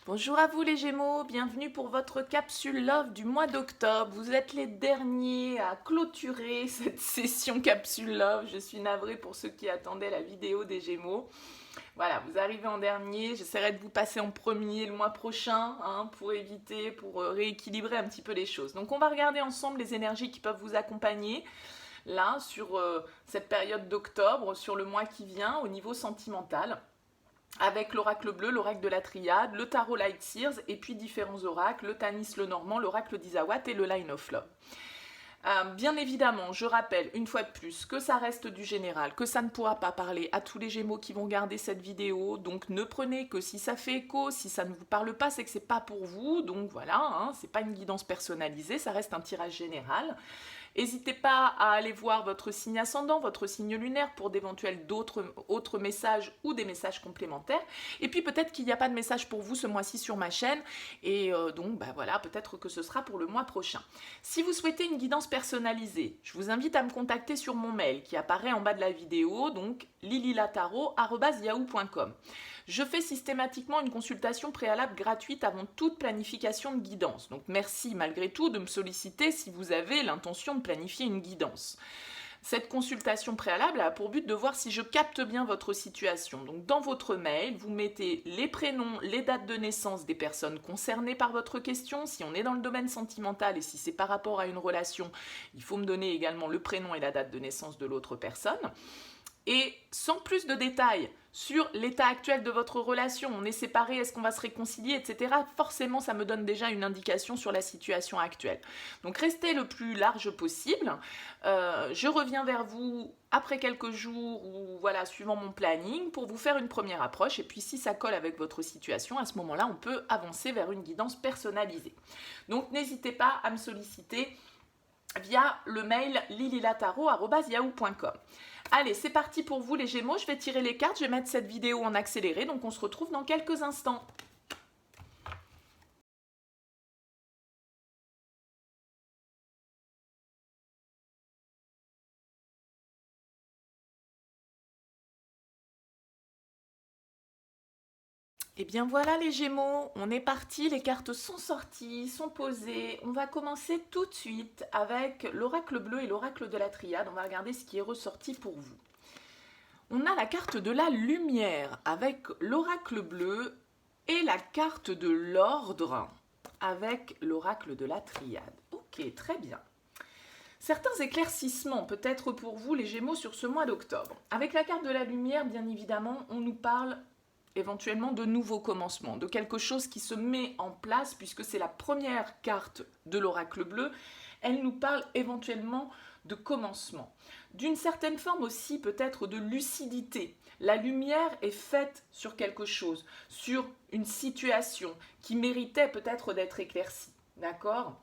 Bonjour à vous les Gémeaux, bienvenue pour votre capsule Love du mois d'octobre. Vous êtes les derniers à clôturer cette session capsule Love. Je suis navrée pour ceux qui attendaient la vidéo des Gémeaux. Voilà, vous arrivez en dernier. J'essaierai de vous passer en premier le mois prochain pour rééquilibrer un petit peu les choses. Donc on va regarder ensemble les énergies qui peuvent vous accompagner là sur cette période d'octobre, sur le mois qui vient au niveau sentimental, avec l'oracle bleu, l'oracle de la triade, le tarot Light Seers, et puis différents oracles, le Tanis, le Normand, l'oracle d'Isawat et le Line of Love. Bien évidemment, je rappelle une fois de plus que ça reste du général, que ça ne pourra pas parler à tous les Gémeaux qui vont regarder cette vidéo, donc ne prenez que si ça fait écho, si ça ne vous parle pas, c'est que c'est pas pour vous, donc voilà, c'est pas une guidance personnalisée, ça reste un tirage général. N'hésitez pas à aller voir votre signe ascendant, votre signe lunaire pour d'éventuels autres messages ou des messages complémentaires. Et puis peut-être qu'il n'y a pas de message pour vous ce mois-ci sur ma chaîne. Et donc voilà, peut-être que ce sera pour le mois prochain. Si vous souhaitez une guidance personnalisée, je vous invite à me contacter sur mon mail qui apparaît en bas de la vidéo, donc lililataro@yahoo.com. Je fais systématiquement une consultation préalable gratuite avant toute planification de guidance. Donc merci malgré tout de me solliciter si vous avez l'intention de planifier une guidance. Cette consultation préalable a pour but de voir si je capte bien votre situation. Donc dans votre mail, vous mettez les prénoms, les dates de naissance des personnes concernées par votre question. Si on est dans le domaine sentimental et si c'est par rapport à une relation, il faut me donner également le prénom et la date de naissance de l'autre personne. Et sans plus de détails sur l'état actuel de votre relation, on est séparés, est-ce qu'on va se réconcilier, etc. Forcément, ça me donne déjà une indication sur la situation actuelle. Donc restez le plus large possible. Je reviens vers vous après quelques jours ou voilà, suivant mon planning pour vous faire une première approche. Et puis si ça colle avec votre situation, à ce moment-là, on peut avancer vers une guidance personnalisée. Donc n'hésitez pas à me solliciter via le mail lililataro@yahoo.com. Allez, c'est parti pour vous les Gémeaux, je vais tirer les cartes, je vais mettre cette vidéo en accéléré, donc on se retrouve dans quelques instants. Et bien voilà les Gémeaux, on est parti, les cartes sont sorties, sont posées. On va commencer tout de suite avec l'oracle bleu et l'oracle de la triade. On va regarder ce qui est ressorti pour vous. On a la carte de la lumière avec l'oracle bleu et la carte de l'ordre avec l'oracle de la triade. Ok, très bien. Certains éclaircissements peut-être pour vous les Gémeaux sur ce mois d'octobre. Avec la carte de la lumière, bien évidemment, on nous parle éventuellement de nouveaux commencements, de quelque chose qui se met en place puisque c'est la première carte de l'oracle bleu. Elle nous parle éventuellement de commencement. D'une certaine forme aussi peut-être de lucidité. La lumière est faite sur quelque chose, sur une situation qui méritait peut-être d'être éclaircie. D'accord ?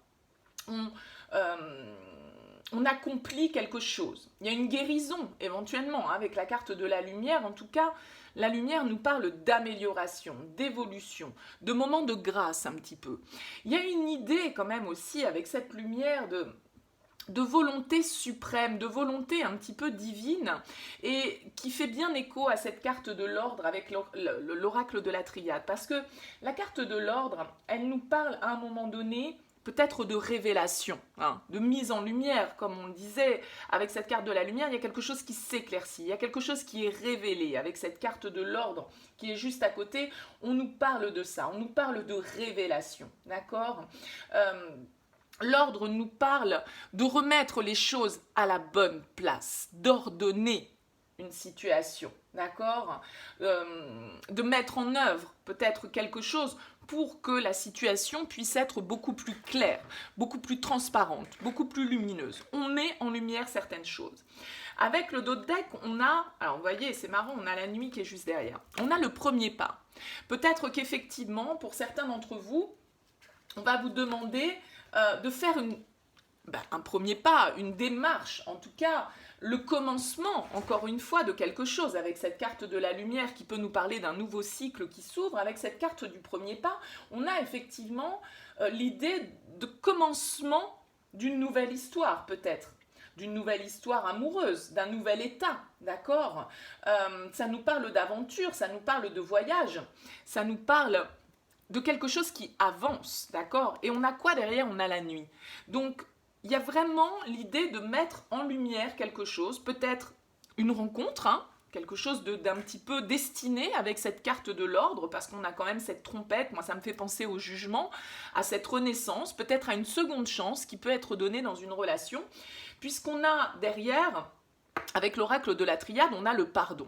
On accomplit quelque chose. Il y a une guérison éventuellement avec la carte de la lumière. En tout cas, la lumière nous parle d'amélioration, d'évolution, de moments de grâce un petit peu. Il y a une idée quand même aussi avec cette lumière de volonté suprême, de volonté un petit peu divine et qui fait bien écho à cette carte de l'ordre avec l'oracle de la triade. Parce que la carte de l'ordre, elle nous parle à un moment donné peut-être de révélation, de mise en lumière, comme on le disait, avec cette carte de la lumière, il y a quelque chose qui s'éclaircit, il y a quelque chose qui est révélé, avec cette carte de l'ordre qui est juste à côté, on nous parle de ça, on nous parle de révélation, d'accord ? L'ordre nous parle de remettre les choses à la bonne place, d'ordonner une situation, d'accord ? De mettre en œuvre peut-être quelque chose pour que la situation puisse être beaucoup plus claire, beaucoup plus transparente, beaucoup plus lumineuse. On met en lumière certaines choses. Avec le dos de deck, on a, alors vous voyez, c'est marrant, on a la nuit qui est juste derrière. On a le premier pas. Peut-être qu'effectivement, pour certains d'entre vous, on va vous demander de faire un premier pas, une démarche, en tout cas le commencement, encore une fois, de quelque chose, avec cette carte de la lumière qui peut nous parler d'un nouveau cycle qui s'ouvre, avec cette carte du premier pas, on a effectivement l'idée de commencement d'une nouvelle histoire, peut-être, d'une nouvelle histoire amoureuse, d'un nouvel état, d'accord ? Ça nous parle d'aventure, ça nous parle de voyage, ça nous parle de quelque chose qui avance, d'accord? Et on a quoi derrière? On a la nuit. Donc, il y a vraiment l'idée de mettre en lumière quelque chose, peut-être une rencontre, hein, quelque chose d'un petit peu destiné avec cette carte de l'ordre, parce qu'on a quand même cette trompette, moi ça me fait penser au jugement, à cette renaissance, peut-être à une seconde chance qui peut être donnée dans une relation, puisqu'on a derrière, avec l'oracle de la triade, on a le pardon.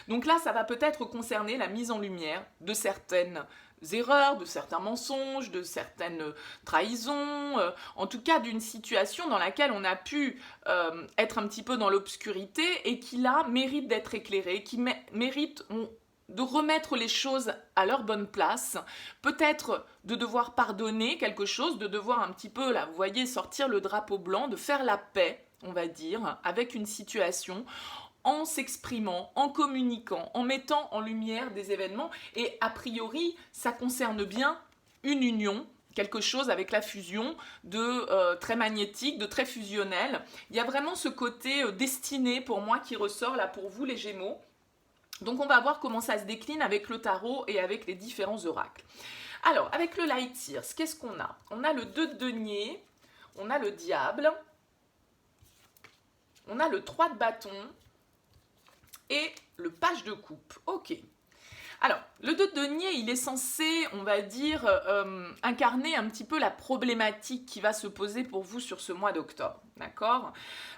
Donc là, ça va peut-être concerner la mise en lumière de certaines erreurs, de certains mensonges, de certaines trahisons, en tout cas d'une situation dans laquelle on a pu être un petit peu dans l'obscurité et qui là mérite d'être éclairée, qui mérite de remettre les choses à leur bonne place, peut-être de devoir pardonner quelque chose, de devoir un petit peu, là, vous voyez, sortir le drapeau blanc, de faire la paix, on va dire, avec une situation, en s'exprimant, en communiquant, en mettant en lumière des événements. Et a priori, ça concerne bien une union, quelque chose avec la fusion de très magnétique, de très fusionnel. Il y a vraiment ce côté destiné pour moi qui ressort là pour vous les Gémeaux. Donc on va voir comment ça se décline avec le tarot et avec les différents oracles. Alors, avec le Light Years, qu'est-ce qu'on a? On a le 2 de denier, on a le diable, on a le 3 de bâton, et le page de coupe. Ok. Alors, le 2 de denier, il est censé, on va dire, incarner un petit peu la problématique qui va se poser pour vous sur ce mois d'octobre. D'accord?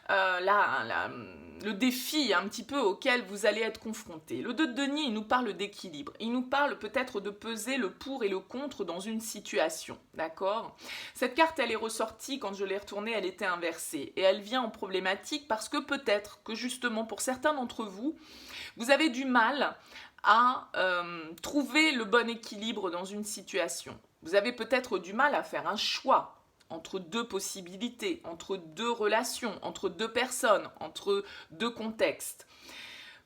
Le défi un petit peu auquel vous allez être confronté. Le 2 de denier, il nous parle d'équilibre. Il nous parle peut-être de peser le pour et le contre dans une situation. D'accord? Cette carte, elle est ressortie, quand je l'ai retournée, elle était inversée. Et elle vient en problématique parce que peut-être que justement, pour certains d'entre vous, vous avez du mal à trouver le bon équilibre dans une situation. Vous avez peut-être du mal à faire un choix entre deux possibilités, entre deux relations, entre deux personnes, entre deux contextes.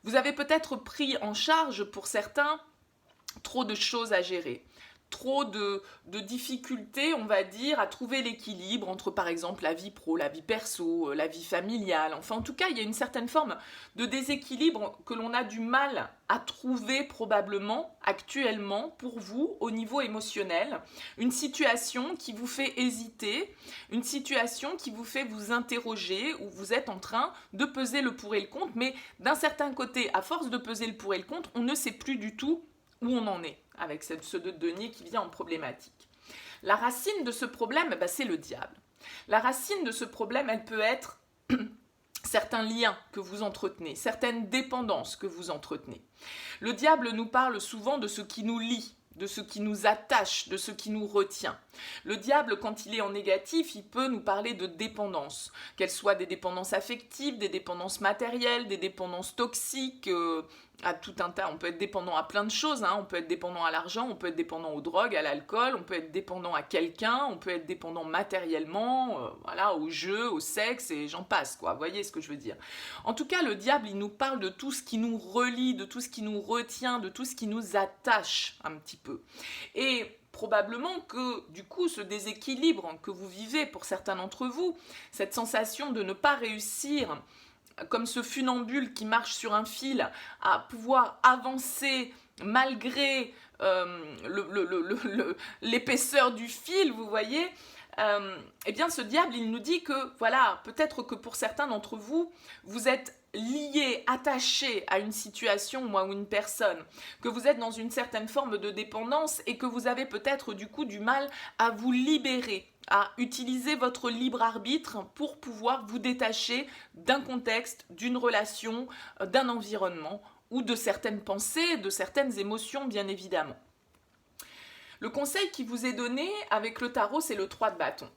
Vous avez peut-être pris en charge, pour certains, trop de choses à gérer. Trop de difficultés, on va dire, à trouver l'équilibre entre, par exemple, la vie pro, la vie perso, la vie familiale. Enfin, en tout cas, il y a une certaine forme de déséquilibre que l'on a du mal à trouver probablement actuellement pour vous au niveau émotionnel. Une situation qui vous fait hésiter, une situation qui vous fait vous interroger, où vous êtes en train de peser le pour et le contre, mais d'un certain côté, à force de peser le pour et le contre, on ne sait plus du tout où on en est avec ce 2 de denier qui vient en problématique. La racine de ce problème, c'est le diable. La racine de ce problème, elle peut être certains liens que vous entretenez, certaines dépendances que vous entretenez. Le diable nous parle souvent de ce qui nous lie, de ce qui nous attache, de ce qui nous retient. Le diable, quand il est en négatif, il peut nous parler de dépendance, qu'elles soient des dépendances affectives, des dépendances matérielles, des dépendances toxiques, à tout un tas. On peut être dépendant à plein de choses, hein. On peut être dépendant à l'argent, on peut être dépendant aux drogues, à l'alcool, on peut être dépendant à quelqu'un, on peut être dépendant matériellement, voilà, au jeu, au sexe, et j'en passe, quoi. Vous voyez ce que je veux dire. En tout cas, le diable, il nous parle de tout ce qui nous relie, de tout ce qui nous retient, de tout ce qui nous attache un petit peu. Et probablement que, du coup, ce déséquilibre que vous vivez pour certains d'entre vous, cette sensation de ne pas réussir, comme ce funambule qui marche sur un fil, à pouvoir avancer malgré l'épaisseur du fil, vous voyez, eh bien ce diable, il nous dit que, voilà, peut-être que pour certains d'entre vous, vous êtes lié, attaché à une situation ou à une personne, que vous êtes dans une certaine forme de dépendance et que vous avez peut-être du coup du mal à vous libérer, à utiliser votre libre arbitre pour pouvoir vous détacher d'un contexte, d'une relation, d'un environnement ou de certaines pensées, de certaines émotions bien évidemment. Le conseil qui vous est donné avec le tarot, c'est le 3 de bâton.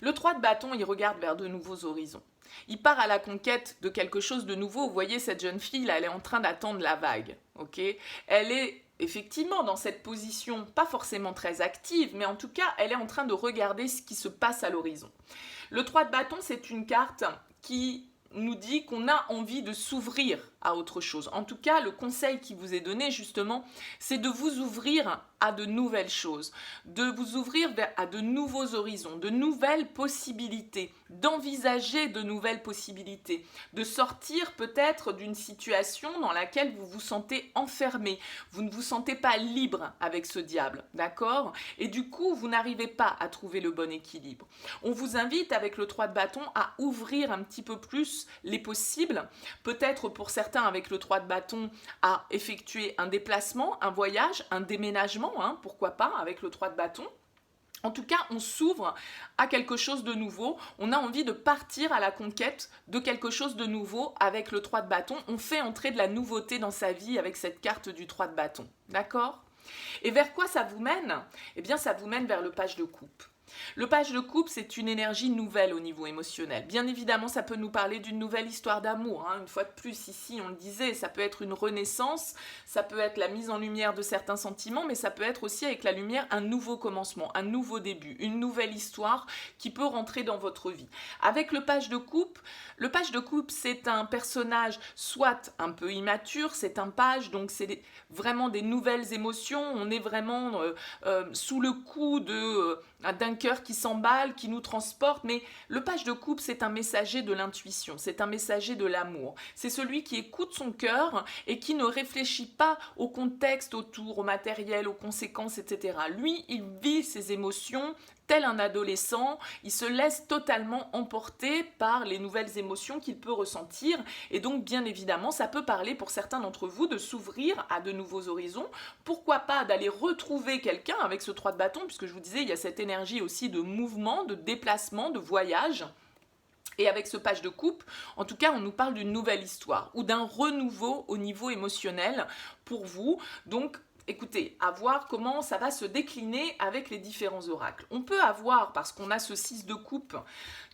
Le 3 de bâton, il regarde vers de nouveaux horizons. Il part à la conquête de quelque chose de nouveau. Vous voyez, cette jeune fille, là, elle est en train d'attendre la vague. Okay, elle est effectivement dans cette position, pas forcément très active, mais en tout cas, elle est en train de regarder ce qui se passe à l'horizon. Le 3 de bâton, c'est une carte qui nous dit qu'on a envie de s'ouvrir à autre chose. En tout cas, le conseil qui vous est donné justement, c'est de vous ouvrir à de nouvelles choses, de vous ouvrir à de nouveaux horizons, de nouvelles possibilités, d'envisager de nouvelles possibilités, de sortir peut-être d'une situation dans laquelle vous vous sentez enfermé, vous ne vous sentez pas libre avec ce diable, d'accord? Et du coup, vous n'arrivez pas à trouver le bon équilibre. On vous invite avec le 3 de bâton à ouvrir un petit peu plus les possibles, peut-être pour certains avec le 3 de bâton à effectuer un déplacement, un voyage, un déménagement, pourquoi pas avec le 3 de bâton. En tout cas, on s'ouvre à quelque chose de nouveau. On a envie de partir à la conquête de quelque chose de nouveau avec le 3 de bâton. On fait entrer de la nouveauté dans sa vie avec cette carte du 3 de bâton. D'accord? Et vers quoi ça vous mène? Eh bien, ça vous mène vers le page de coupe. Le page de coupe, c'est une énergie nouvelle au niveau émotionnel. Bien évidemment, ça peut nous parler d'une nouvelle histoire d'amour. Une fois de plus, ici, on le disait, ça peut être une renaissance, ça peut être la mise en lumière de certains sentiments, mais ça peut être aussi avec la lumière un nouveau commencement, un nouveau début, une nouvelle histoire qui peut rentrer dans votre vie. Avec le page de coupe, c'est un personnage soit un peu immature, c'est un page, donc c'est vraiment des nouvelles émotions. On est vraiment sous le coup d'un cœur qui s'emballe, qui nous transporte, mais le page de coupe, c'est un messager de l'intuition, c'est un messager de l'amour. C'est celui qui écoute son cœur et qui ne réfléchit pas au contexte autour, au matériel, aux conséquences, etc. Lui, il vit ses émotions tel un adolescent, il se laisse totalement emporter par les nouvelles émotions qu'il peut ressentir, et donc bien évidemment ça peut parler pour certains d'entre vous de s'ouvrir à de nouveaux horizons, pourquoi pas d'aller retrouver quelqu'un avec ce 3 de bâton, puisque je vous disais il y a cette énergie aussi de mouvement, de déplacement, de voyage. Et avec ce page de coupe, en tout cas, on nous parle d'une nouvelle histoire ou d'un renouveau au niveau émotionnel pour vous. Donc, écoutez, à voir comment ça va se décliner avec les différents oracles. On peut avoir, parce qu'on a ce 6 de coupe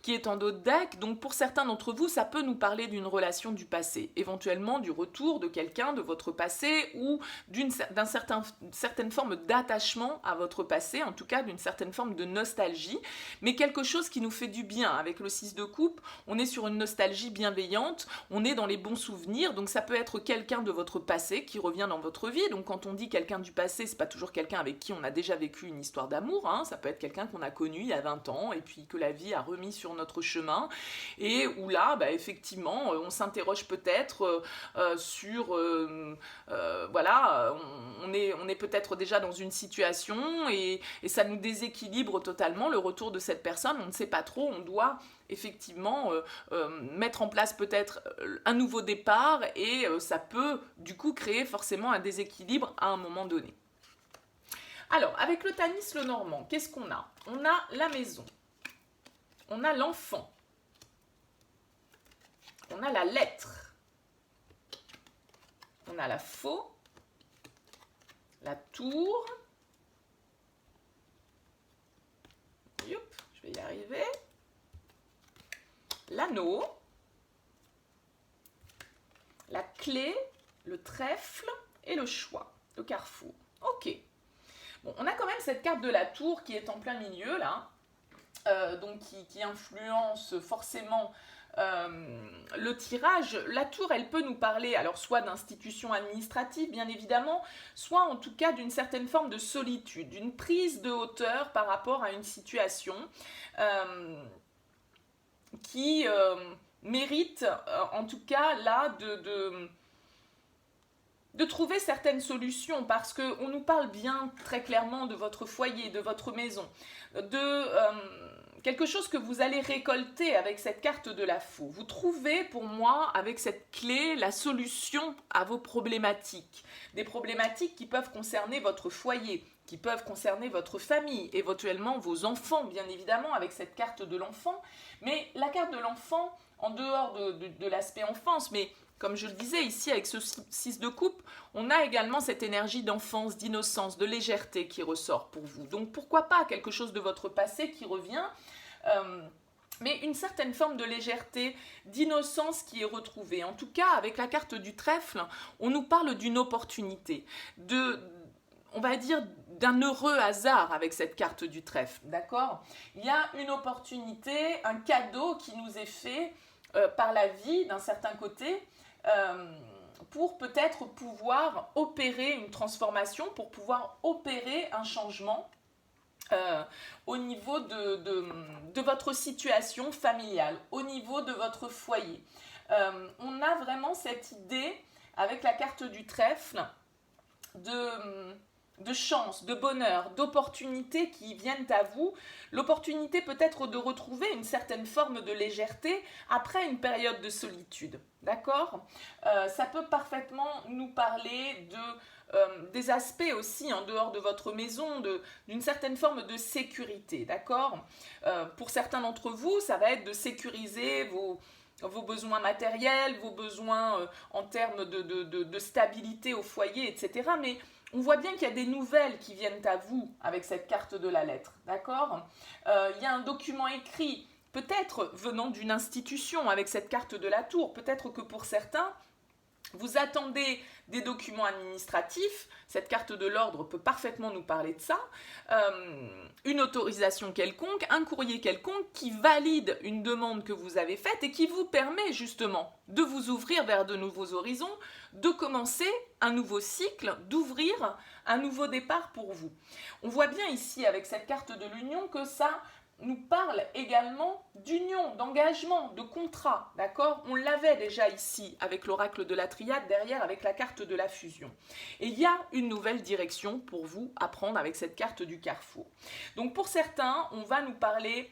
qui est en dos de deck, donc pour certains d'entre vous, ça peut nous parler d'une relation du passé, éventuellement du retour de quelqu'un de votre passé ou d'une certaine forme d'attachement à votre passé, en tout cas d'une certaine forme de nostalgie, mais quelque chose qui nous fait du bien. Avec le 6 de coupe, on est sur une nostalgie bienveillante, on est dans les bons souvenirs, donc ça peut être quelqu'un de votre passé qui revient dans votre vie. Donc quand on dit quelqu'un du passé, c'est pas toujours quelqu'un avec qui on a déjà vécu une histoire d'amour, ça peut être quelqu'un qu'on a connu il y a 20 ans et puis que la vie a remis sur notre chemin, et où là, effectivement, on s'interroge peut-être sur, voilà, on est peut-être déjà dans une situation et ça nous déséquilibre totalement, le retour de cette personne, on ne sait pas trop, on doit effectivement mettre en place peut-être un nouveau départ, et ça peut du coup créer forcément un déséquilibre à un moment donné. Alors, avec le Tanis le Normand, qu'est-ce qu'on a? On a la maison, on a l'enfant, on a la lettre, on a la faux, la tour, youp, je vais y arriver, l'anneau, la clé, le trèfle et le choix, le carrefour. Ok. Bon, on a quand même cette carte de la tour qui est en plein milieu là, donc qui influence forcément le tirage. La tour, elle peut nous parler alors soit d'institutions administratives bien évidemment, soit en tout cas d'une certaine forme de solitude, d'une prise de hauteur par rapport à une situation qui mérite en tout cas là de trouver certaines solutions, parce qu'on nous parle bien très clairement de votre foyer, de votre maison, de quelque chose que vous allez récolter avec cette carte de la faux. Vous trouvez pour moi avec cette clé la solution à vos problématiques, des problématiques qui peuvent concerner votre foyer, qui peuvent concerner votre famille, éventuellement vos enfants bien évidemment avec cette carte de l'enfant, mais la carte de l'enfant en dehors de l'aspect enfance, mais comme je le disais ici avec ce 6 de coupe, on a également cette énergie d'enfance, d'innocence, de légèreté qui ressort pour vous. Donc pourquoi pas quelque chose de votre passé qui revient, mais une certaine forme de légèreté, d'innocence qui est retrouvée. En tout cas, avec la carte du trèfle, on nous parle d'une opportunité, on va dire d'un heureux hasard avec cette carte du trèfle, d'accord? Il y a une opportunité, un cadeau qui nous est fait par la vie d'un certain côté, pour peut-être pouvoir opérer une transformation, pour pouvoir opérer un changement au niveau de votre situation familiale, au niveau de votre foyer. On a vraiment cette idée, avec la carte du trèfle, de chance, de bonheur, d'opportunités qui viennent à vous. L'opportunité peut-être de retrouver une certaine forme de légèreté après une période de solitude. D'accord ? Ça peut parfaitement nous parler des aspects aussi en dehors de votre maison, d'une certaine forme de sécurité. D'accord ? Pour certains d'entre vous, ça va être de sécuriser vos besoins matériels, vos besoins en termes de stabilité au foyer, etc. Mais on voit bien qu'il y a des nouvelles qui viennent à vous avec cette carte de la lettre, d'accord ? Il y a un document écrit, peut-être venant d'une institution avec cette carte de la tour, peut-être que pour certains, vous attendez des documents administratifs, cette carte de l'ordre peut parfaitement nous parler de ça, une autorisation quelconque, un courrier quelconque qui valide une demande que vous avez faite et qui vous permet justement de vous ouvrir vers de nouveaux horizons, de commencer un nouveau cycle, d'ouvrir un nouveau départ pour vous. On voit bien ici avec cette carte de l'union que ça nous parle également d'union, d'engagement, de contrat, d'accord ? On l'avait déjà ici avec l'oracle de la triade, derrière avec la carte de la fusion. Et il y a une nouvelle direction pour vous à prendre avec cette carte du carrefour. Donc pour certains, on va nous parler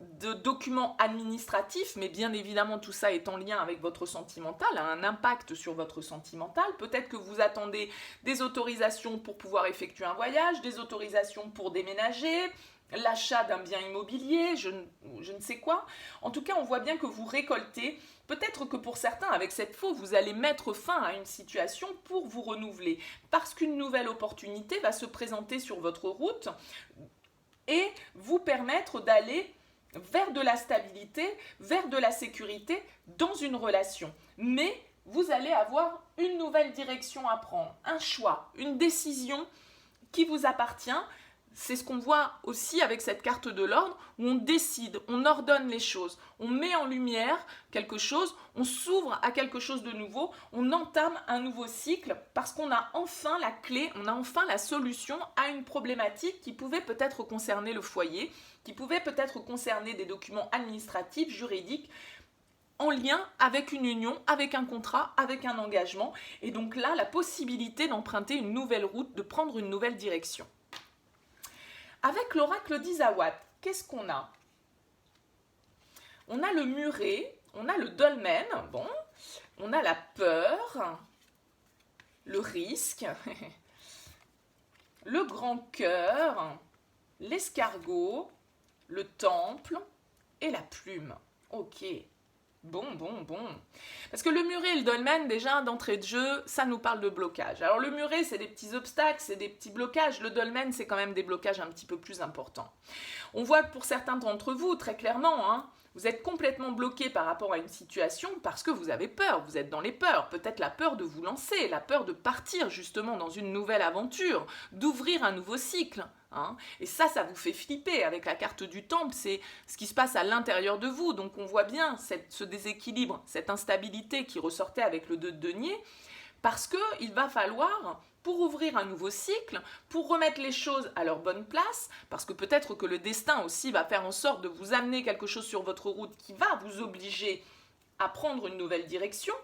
de documents administratifs, mais bien évidemment tout ça est en lien avec votre sentimental, a un impact sur votre sentimental. Peut-être que vous attendez des autorisations pour pouvoir effectuer un voyage, des autorisations pour déménager, l'achat d'un bien immobilier, je ne sais quoi. En tout cas, on voit bien que vous récoltez. Peut-être que pour certains, avec cette faux, vous allez mettre fin à une situation pour vous renouveler, parce qu'une nouvelle opportunité va se présenter sur votre route et vous permettre d'aller vers de la stabilité, vers de la sécurité dans une relation. Mais vous allez avoir une nouvelle direction à prendre, un choix, une décision qui vous appartient. C'est ce qu'on voit aussi avec cette carte de l'ordre, où on décide, on ordonne les choses, on met en lumière quelque chose, on s'ouvre à quelque chose de nouveau, on entame un nouveau cycle, parce qu'on a enfin la clé, on a enfin la solution à une problématique qui pouvait peut-être concerner le foyer, qui pouvait peut-être concerner des documents administratifs, juridiques, en lien avec une union, avec un contrat, avec un engagement, et donc là, la possibilité d'emprunter une nouvelle route, de prendre une nouvelle direction. Avec l'oracle d'Isawat, qu'est-ce qu'on a ? On a le muret, on a le dolmen, bon, on a la peur, le risque, le grand cœur, l'escargot, le temple et la plume. Ok. Bon. Parce que le muret et le dolmen, déjà, d'entrée de jeu, ça nous parle de blocage. Alors le muret, c'est des petits obstacles, c'est des petits blocages. Le dolmen, c'est quand même des blocages un petit peu plus importants. On voit que pour certains d'entre vous, très clairement, vous êtes complètement bloqué par rapport à une situation parce que vous avez peur, vous êtes dans les peurs. Peut-être la peur de vous lancer, la peur de partir justement dans une nouvelle aventure, d'ouvrir un nouveau cycle. Et ça vous fait flipper avec la carte du temple, c'est ce qui se passe à l'intérieur de vous. Donc on voit bien ce déséquilibre, cette instabilité qui ressortait avec le 2 de denier, parce qu'il va falloir, pour ouvrir un nouveau cycle, pour remettre les choses à leur bonne place, parce que peut-être que le destin aussi va faire en sorte de vous amener quelque chose sur votre route qui va vous obliger à prendre une nouvelle direction,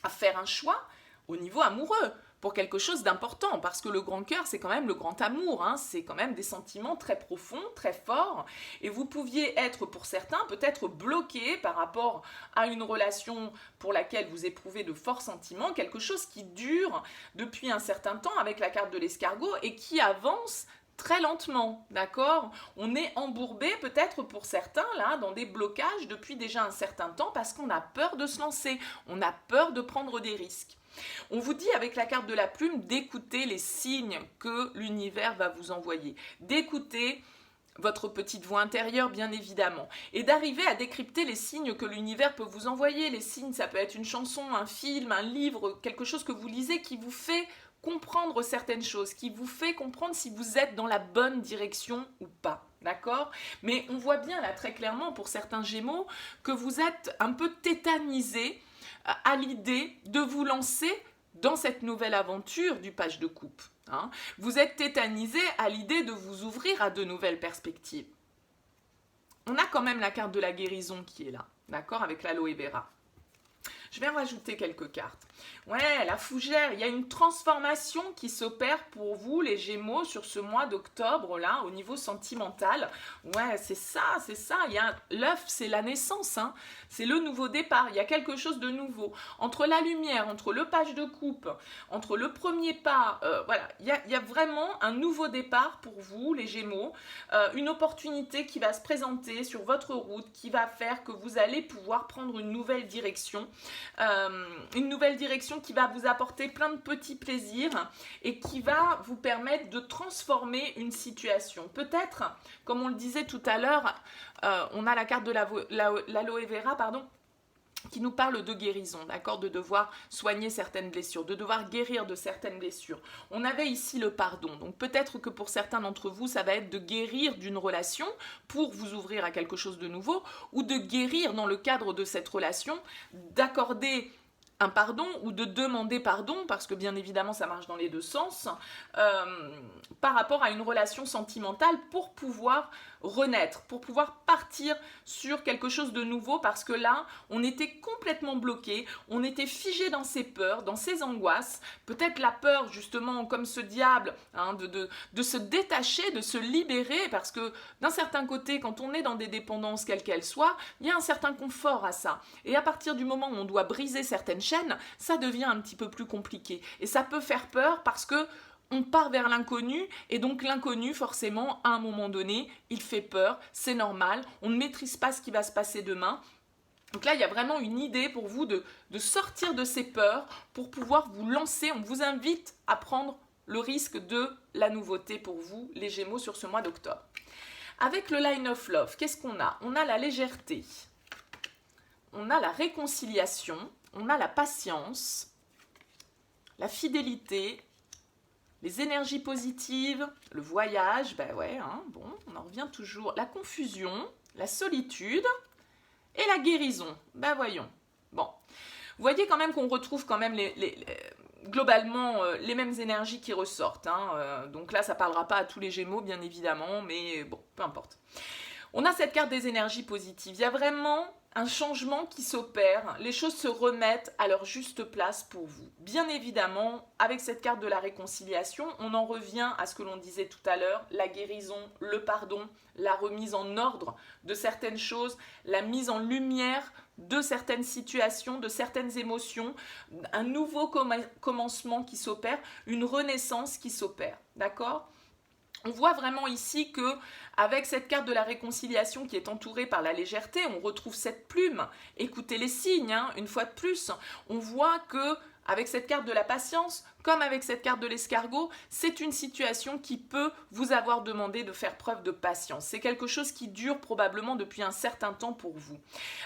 à faire un choix au niveau amoureux, pour quelque chose d'important, parce que le grand cœur, c'est quand même le grand amour, c'est quand même des sentiments très profonds, très forts, et vous pouviez être, pour certains, peut-être bloqué par rapport à une relation pour laquelle vous éprouvez de forts sentiments, quelque chose qui dure depuis un certain temps avec la carte de l'escargot et qui avance très lentement, d'accord ? On est embourbé peut-être pour certains là dans des blocages depuis déjà un certain temps parce qu'on a peur de se lancer, on a peur de prendre des risques. On vous dit avec la carte de la plume d'écouter les signes que l'univers va vous envoyer, d'écouter votre petite voix intérieure bien évidemment, et d'arriver à décrypter les signes que l'univers peut vous envoyer. Les signes, ça peut être une chanson, un film, un livre, quelque chose que vous lisez qui vous fait comprendre certaines choses, qui vous fait comprendre si vous êtes dans la bonne direction ou pas. D'accord ? Mais on voit bien là très clairement pour certains Gémeaux que vous êtes un peu tétanisés à l'idée de vous lancer dans cette nouvelle aventure du page de coupe. Hein. Vous êtes tétanisé à l'idée de vous ouvrir à de nouvelles perspectives. On a quand même la carte de la guérison qui est là, d'accord, avec l'aloe vera. Je vais en rajouter quelques cartes. Ouais, la fougère, il y a une transformation qui s'opère pour vous, les Gémeaux, sur ce mois d'octobre, là, au niveau sentimental. Ouais, c'est ça. L'œuf, c'est la naissance, hein. C'est le nouveau départ. Il y a quelque chose de nouveau. Entre la lumière, entre le page de coupe, entre le premier pas, voilà, il y a vraiment un nouveau départ pour vous, les Gémeaux. Une opportunité qui va se présenter sur votre route, qui va faire que vous allez pouvoir prendre une nouvelle direction. Qui va vous apporter plein de petits plaisirs et qui va vous permettre de transformer une situation. Peut-être, comme on le disait tout à l'heure, on a la carte de l'aloe vera, pardon, qui nous parle de guérison, d'accord, de devoir soigner certaines blessures, de devoir guérir de certaines blessures. On avait ici le pardon, donc peut-être que pour certains d'entre vous, ça va être de guérir d'une relation pour vous ouvrir à quelque chose de nouveau, ou de guérir dans le cadre de cette relation, d'accorder un pardon ou de demander pardon, parce que bien évidemment ça marche dans les deux sens, par rapport à une relation sentimentale pour pouvoir renaître, pour pouvoir partir sur quelque chose de nouveau, parce que là, on était complètement bloqué, on était figé dans ses peurs, dans ses angoisses, peut-être la peur justement comme ce diable, hein, de se détacher, de se libérer, parce que d'un certain côté, quand on est dans des dépendances quelles qu'elles soient, il y a un certain confort à ça, et à partir du moment où on doit briser certaines chaînes, ça devient un petit peu plus compliqué, et ça peut faire peur parce que on part vers l'inconnu, et donc l'inconnu, forcément, à un moment donné, il fait peur, c'est normal, on ne maîtrise pas ce qui va se passer demain. Donc là, il y a vraiment une idée pour vous de sortir de ces peurs pour pouvoir vous lancer. On vous invite à prendre le risque de la nouveauté pour vous, les Gémeaux, sur ce mois d'octobre. Avec le Line of Love, qu'est-ce qu'on a? On a la légèreté, on a la réconciliation, on a la patience, la fidélité, les énergies positives, le voyage, ben ouais, hein, bon, on en revient toujours. La confusion, la solitude et la guérison. Ben voyons. Bon, vous voyez quand même qu'on retrouve quand même globalement les mêmes énergies qui ressortent. Hein, donc là, ça ne parlera pas à tous les Gémeaux, bien évidemment, mais bon, peu importe. On a cette carte des énergies positives. Il y a vraiment un changement qui s'opère, les choses se remettent à leur juste place pour vous. Bien évidemment, avec cette carte de la réconciliation, on en revient à ce que l'on disait tout à l'heure, la guérison, le pardon, la remise en ordre de certaines choses, la mise en lumière de certaines situations, de certaines émotions, un nouveau commencement qui s'opère, une renaissance qui s'opère, d'accord ? On voit vraiment ici que, avec cette carte de la réconciliation qui est entourée par la légèreté, on retrouve cette plume. Écoutez les signes, hein, une fois de plus. On voit que, avec cette carte de la patience, comme avec cette carte de l'escargot, c'est une situation qui peut vous avoir demandé de faire preuve de patience. C'est quelque chose qui dure probablement depuis un certain temps pour vous.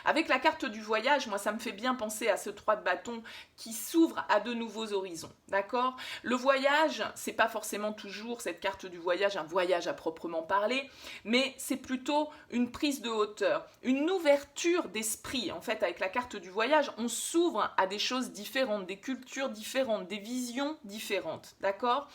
Avec la carte du voyage, moi ça me fait bien penser à ce 3 de bâton qui s'ouvre à de nouveaux horizons, d'accord ? Le voyage, c'est pas forcément toujours cette carte du voyage, un voyage à proprement parler, mais c'est plutôt une prise de hauteur, une ouverture d'esprit. En fait, avec la carte du voyage, on s'ouvre à des choses différentes, des cultures différentes, des visions différentes, d'accord ?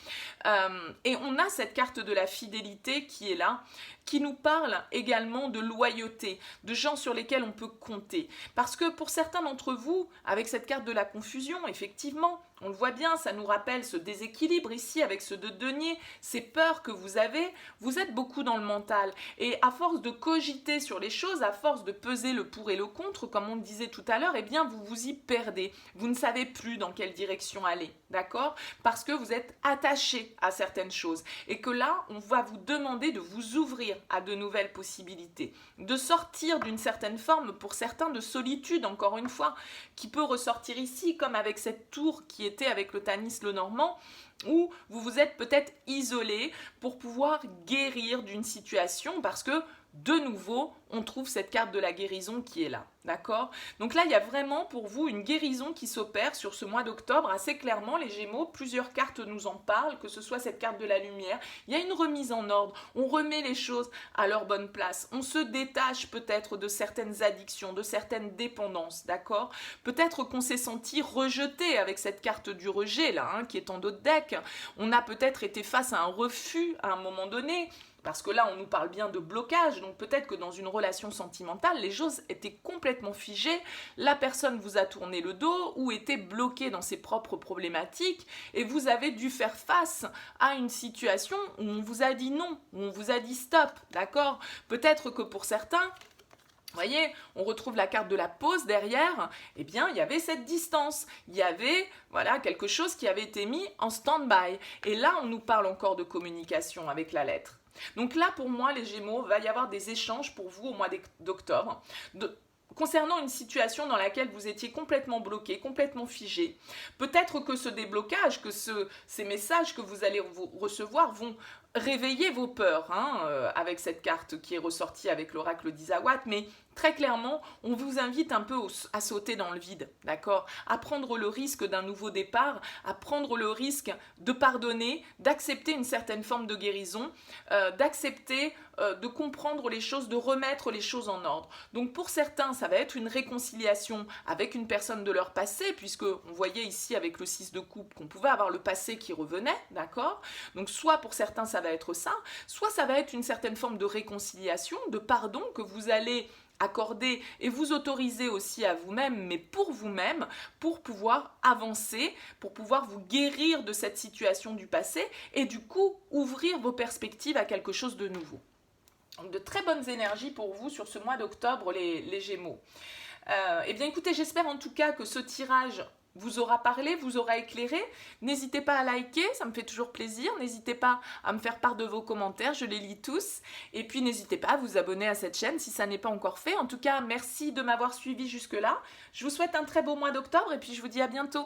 Et on a cette carte de la fidélité qui est là, qui nous parle également de loyauté, de gens sur lesquels on peut compter. Parce que pour certains d'entre vous, avec cette carte de la confusion, effectivement, on le voit bien, ça nous rappelle ce déséquilibre ici avec ce 2 de denier, ces peurs que vous avez, vous êtes beaucoup dans le mental. Et à force de cogiter sur les choses, à force de peser le pour et le contre, comme on le disait tout à l'heure, eh bien vous vous y perdez. Vous ne savez plus dans quelle direction aller, d'accord ? Parce que vous êtes attaché à certaines choses. Et que là, on va vous demander de vous ouvrir à de nouvelles possibilités, de sortir d'une certaine forme, pour certains, de solitude, encore une fois, qui peut ressortir ici, comme avec cette tour qui était avec le Tanis le Normand, où vous vous êtes peut-être isolé pour pouvoir guérir d'une situation, parce que de nouveau, on trouve cette carte de la guérison qui est là, d'accord? Donc là, il y a vraiment pour vous une guérison qui s'opère sur ce mois d'octobre, assez clairement, les Gémeaux, plusieurs cartes nous en parlent, que ce soit cette carte de la lumière, il y a une remise en ordre, on remet les choses à leur bonne place, on se détache peut-être de certaines addictions, de certaines dépendances, d'accord? Peut-être qu'on s'est senti rejeté avec cette carte du rejet, là, qui est en d'autres decks, on a peut-être été face à un refus à un moment donné, parce que là, on nous parle bien de blocage, donc peut-être que dans une relation sentimentale, les choses étaient complètement figées, la personne vous a tourné le dos ou était bloquée dans ses propres problématiques, et vous avez dû faire face à une situation où on vous a dit non, où on vous a dit stop, d'accord? Peut-être que pour certains, vous voyez, on retrouve la carte de la pause derrière, eh bien, il y avait cette distance, il y avait, voilà, quelque chose qui avait été mis en stand-by. Et là, on nous parle encore de communication avec la lettre. Donc là, pour moi, les Gémeaux, il va y avoir des échanges pour vous au mois d'octobre, concernant une situation dans laquelle vous étiez complètement bloqué, complètement figé. Peut-être que ce déblocage, que ces messages que vous allez recevoir vont réveiller vos peurs, avec cette carte qui est ressortie avec l'oracle d'Isawat, mais très clairement, on vous invite un peu à sauter dans le vide, d'accord? À prendre le risque d'un nouveau départ, à prendre le risque de pardonner, d'accepter une certaine forme de guérison, d'accepter de comprendre les choses, de remettre les choses en ordre. Donc pour certains, ça va être une réconciliation avec une personne de leur passé, puisque on voyait ici avec le 6 de coupe qu'on pouvait avoir le passé qui revenait, d'accord? Donc soit pour certains, ça va être ça, soit ça va être une certaine forme de réconciliation, de pardon que vous allez accorder et vous autoriser aussi à vous-même, mais pour vous-même, pour pouvoir avancer, pour pouvoir vous guérir de cette situation du passé et du coup ouvrir vos perspectives à quelque chose de nouveau. Donc de très bonnes énergies pour vous sur ce mois d'octobre, les Gémeaux. Eh bien écoutez, j'espère en tout cas que ce tirage vous aura parlé, vous aura éclairé. N'hésitez pas à liker, ça me fait toujours plaisir. N'hésitez pas à me faire part de vos commentaires, je les lis tous. Et puis n'hésitez pas à vous abonner à cette chaîne si ça n'est pas encore fait. En tout cas, merci de m'avoir suivi jusque-là. Je vous souhaite un très beau mois d'octobre et puis je vous dis à bientôt.